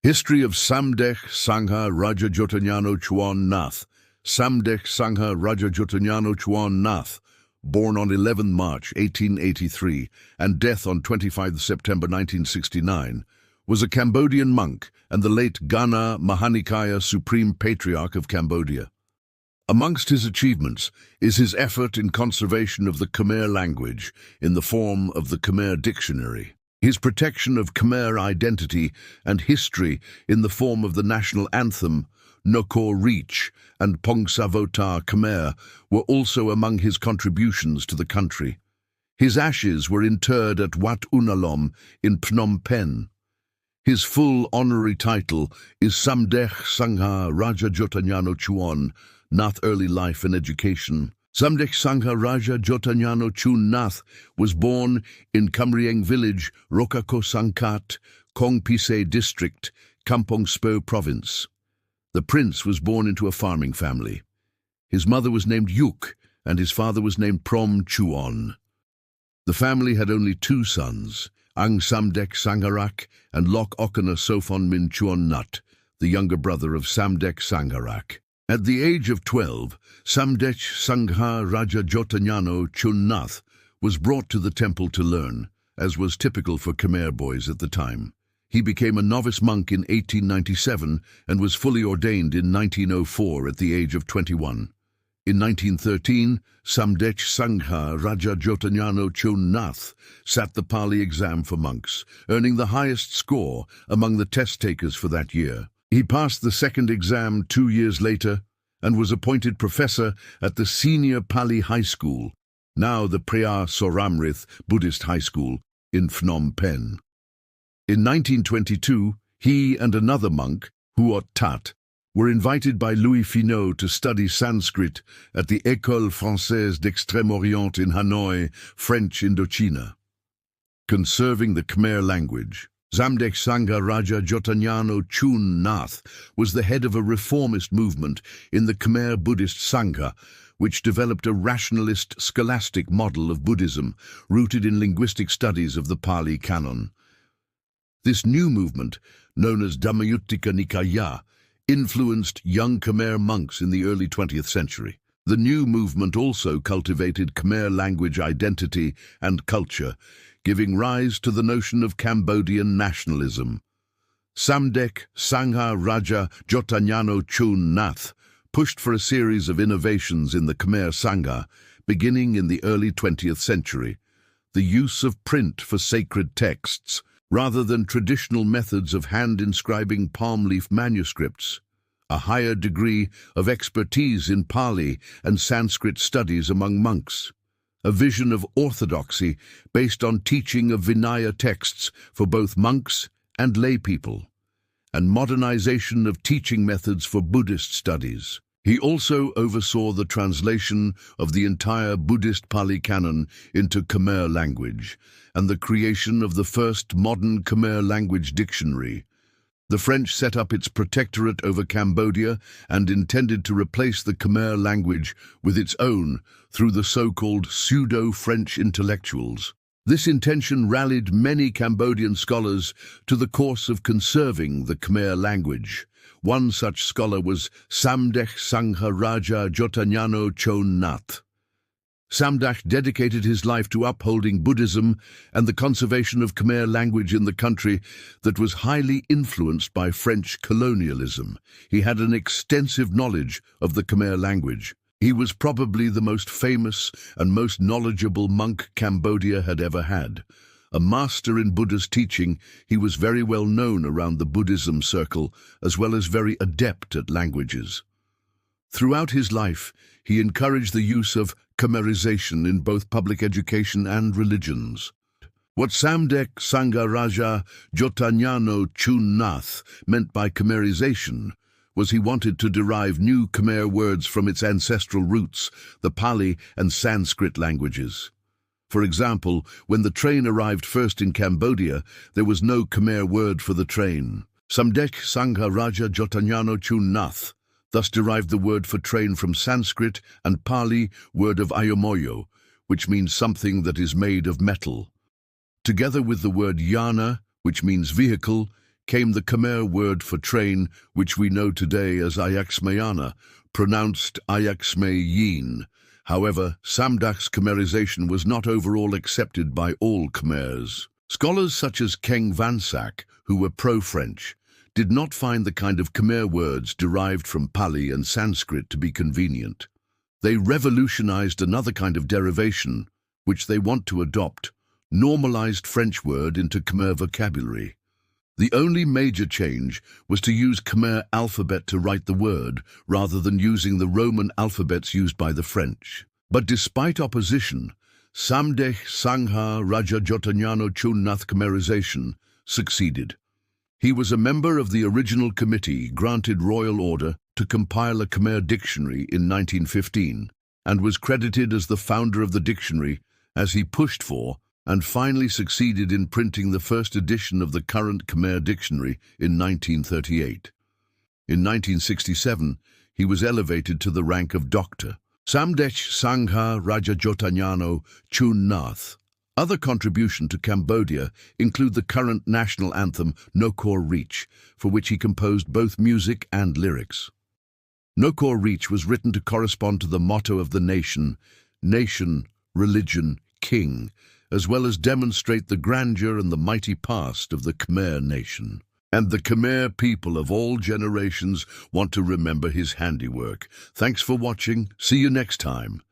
History of Samdach Sangha Raja Choun Nath. Samdach Sangha Raja Choun Nath, born on 11 March 1883 and death on 25 September 1969, was a Cambodian monk and the late Ghana Mahanikaya Supreme Patriarch of Cambodia. Amongst his achievements is his effort in conservation of the Khmer language in the form of the Khmer Dictionary. His protection of Khmer identity and history in the form of the national anthem, Nokor Reach and Pongsavotar Khmer, were also among his contributions to the country. His ashes were interred at Wat Unalom in Phnom Penh. His full honorary title is Samdach Sangha Raja Choun Nath. Early life and education. Samdach Sangha Raja Choun Nath was born in Kamrieng village, Rokako Sangkat, Kong Pise district, Kampong Spo province. The prince was born into a farming family. His mother was named Yuk and his father was named Prom Chuon. The family had only two sons, Ang Samdech Sangharak and Lok Okana Sophon Min Chuon Nut, the younger brother of Samdech Sangharak. At the age of 12, Samdech Sangha Raja Choun Nath was brought to the temple to learn, as was typical for Khmer boys at the time. He became a novice monk in 1897 and was fully ordained in 1904 at the age of 21. In 1913, Samdech Sangha Raja Choun Nath sat the Pali exam for monks, earning the highest score among the test takers for that year. He passed the second exam 2 years later and was appointed professor at the Senior Pali High School, now the Preah Soramrith Buddhist High School, in Phnom Penh. In 1922, he and another monk, Huot Tat, were invited by Louis Finot to study Sanskrit at the École Française d'Extrême-Orient in Hanoi, French Indochina. Conserving the Khmer language. Samdech Sangha Raja Choun Nath was the head of a reformist movement in the Khmer Buddhist Sangha, which developed a rationalist scholastic model of Buddhism rooted in linguistic studies of the Pali Canon. This new movement, known as Dhammayuttika Nikaya, influenced young Khmer monks in the early 20th century. The new movement also cultivated Khmer language identity and culture, giving rise to the notion of Cambodian nationalism. Samdech Sangha Raja Choun Nath pushed for a series of innovations in the Khmer Sangha, beginning in the early 20th century. The use of print for sacred texts, rather than traditional methods of hand-inscribing palm leaf manuscripts, a higher degree of expertise in Pali and Sanskrit studies among monks, a vision of orthodoxy based on teaching of Vinaya texts for both monks and lay people, and modernization of teaching methods for Buddhist studies. He also oversaw the translation of the entire Buddhist Pali Canon into Khmer language and the creation of the first modern Khmer language dictionary. The French set up its protectorate over Cambodia and intended to replace the Khmer language with its own through the so-called pseudo-French intellectuals. This intention rallied many Cambodian scholars to the cause of conserving the Khmer language. One such scholar was Samdech Sangha Raja Choun Nath. Samdach dedicated his life to upholding Buddhism and the conservation of Khmer language in the country that was highly influenced by French colonialism. He had an extensive knowledge of the Khmer language. He was probably the most famous and most knowledgeable monk Cambodia had ever had. A master in Buddha's teaching, he was very well known around the Buddhism circle, as well as very adept at languages. Throughout his life, he encouraged the use of Khmerization in both public education and religions. What Samdech Sangha Raja Choun Nath meant by Khmerization was he wanted to derive new Khmer words from its ancestral roots, the Pali and Sanskrit languages. For example, when the train arrived first in Cambodia, there was no Khmer word for the train. Samdech Sangha Raja Choun Nath thus derived the word for train from Sanskrit and Pali word of Ayomoyo, which means something that is made of metal. Together with the word yana, which means vehicle, came the Khmer word for train, which we know today as Ayaksmayana, pronounced Ayaksmayin. However, Samdach's Khmerization was not overall accepted by all Khmers. Scholars such as Keng Vansak, who were pro-French, did not find the kind of Khmer words derived from Pali and Sanskrit to be convenient. They revolutionized another kind of derivation, which they want to adopt, normalized French word into Khmer vocabulary. The only major change was to use Khmer alphabet to write the word, rather than using the Roman alphabets used by the French. But despite opposition, Samdach Choun Nath Khmerization succeeded. He was a member of the original committee granted royal order to compile a Khmer dictionary in 1915, and was credited as the founder of the dictionary as he pushed for and finally succeeded in printing the first edition of the current Khmer dictionary in 1938. In 1967, he was elevated to the rank of doctor. Samdach Choun Nath. Other contribution to Cambodia include the current national anthem Nokor Reach, for which he composed both music and lyrics. Nokor Reach was written to correspond to the motto of the nation, religion, king, as well as demonstrate the grandeur and the mighty past of the Khmer nation. And the Khmer people of all generations want to remember his handiwork. Thanks for watching. See you next time.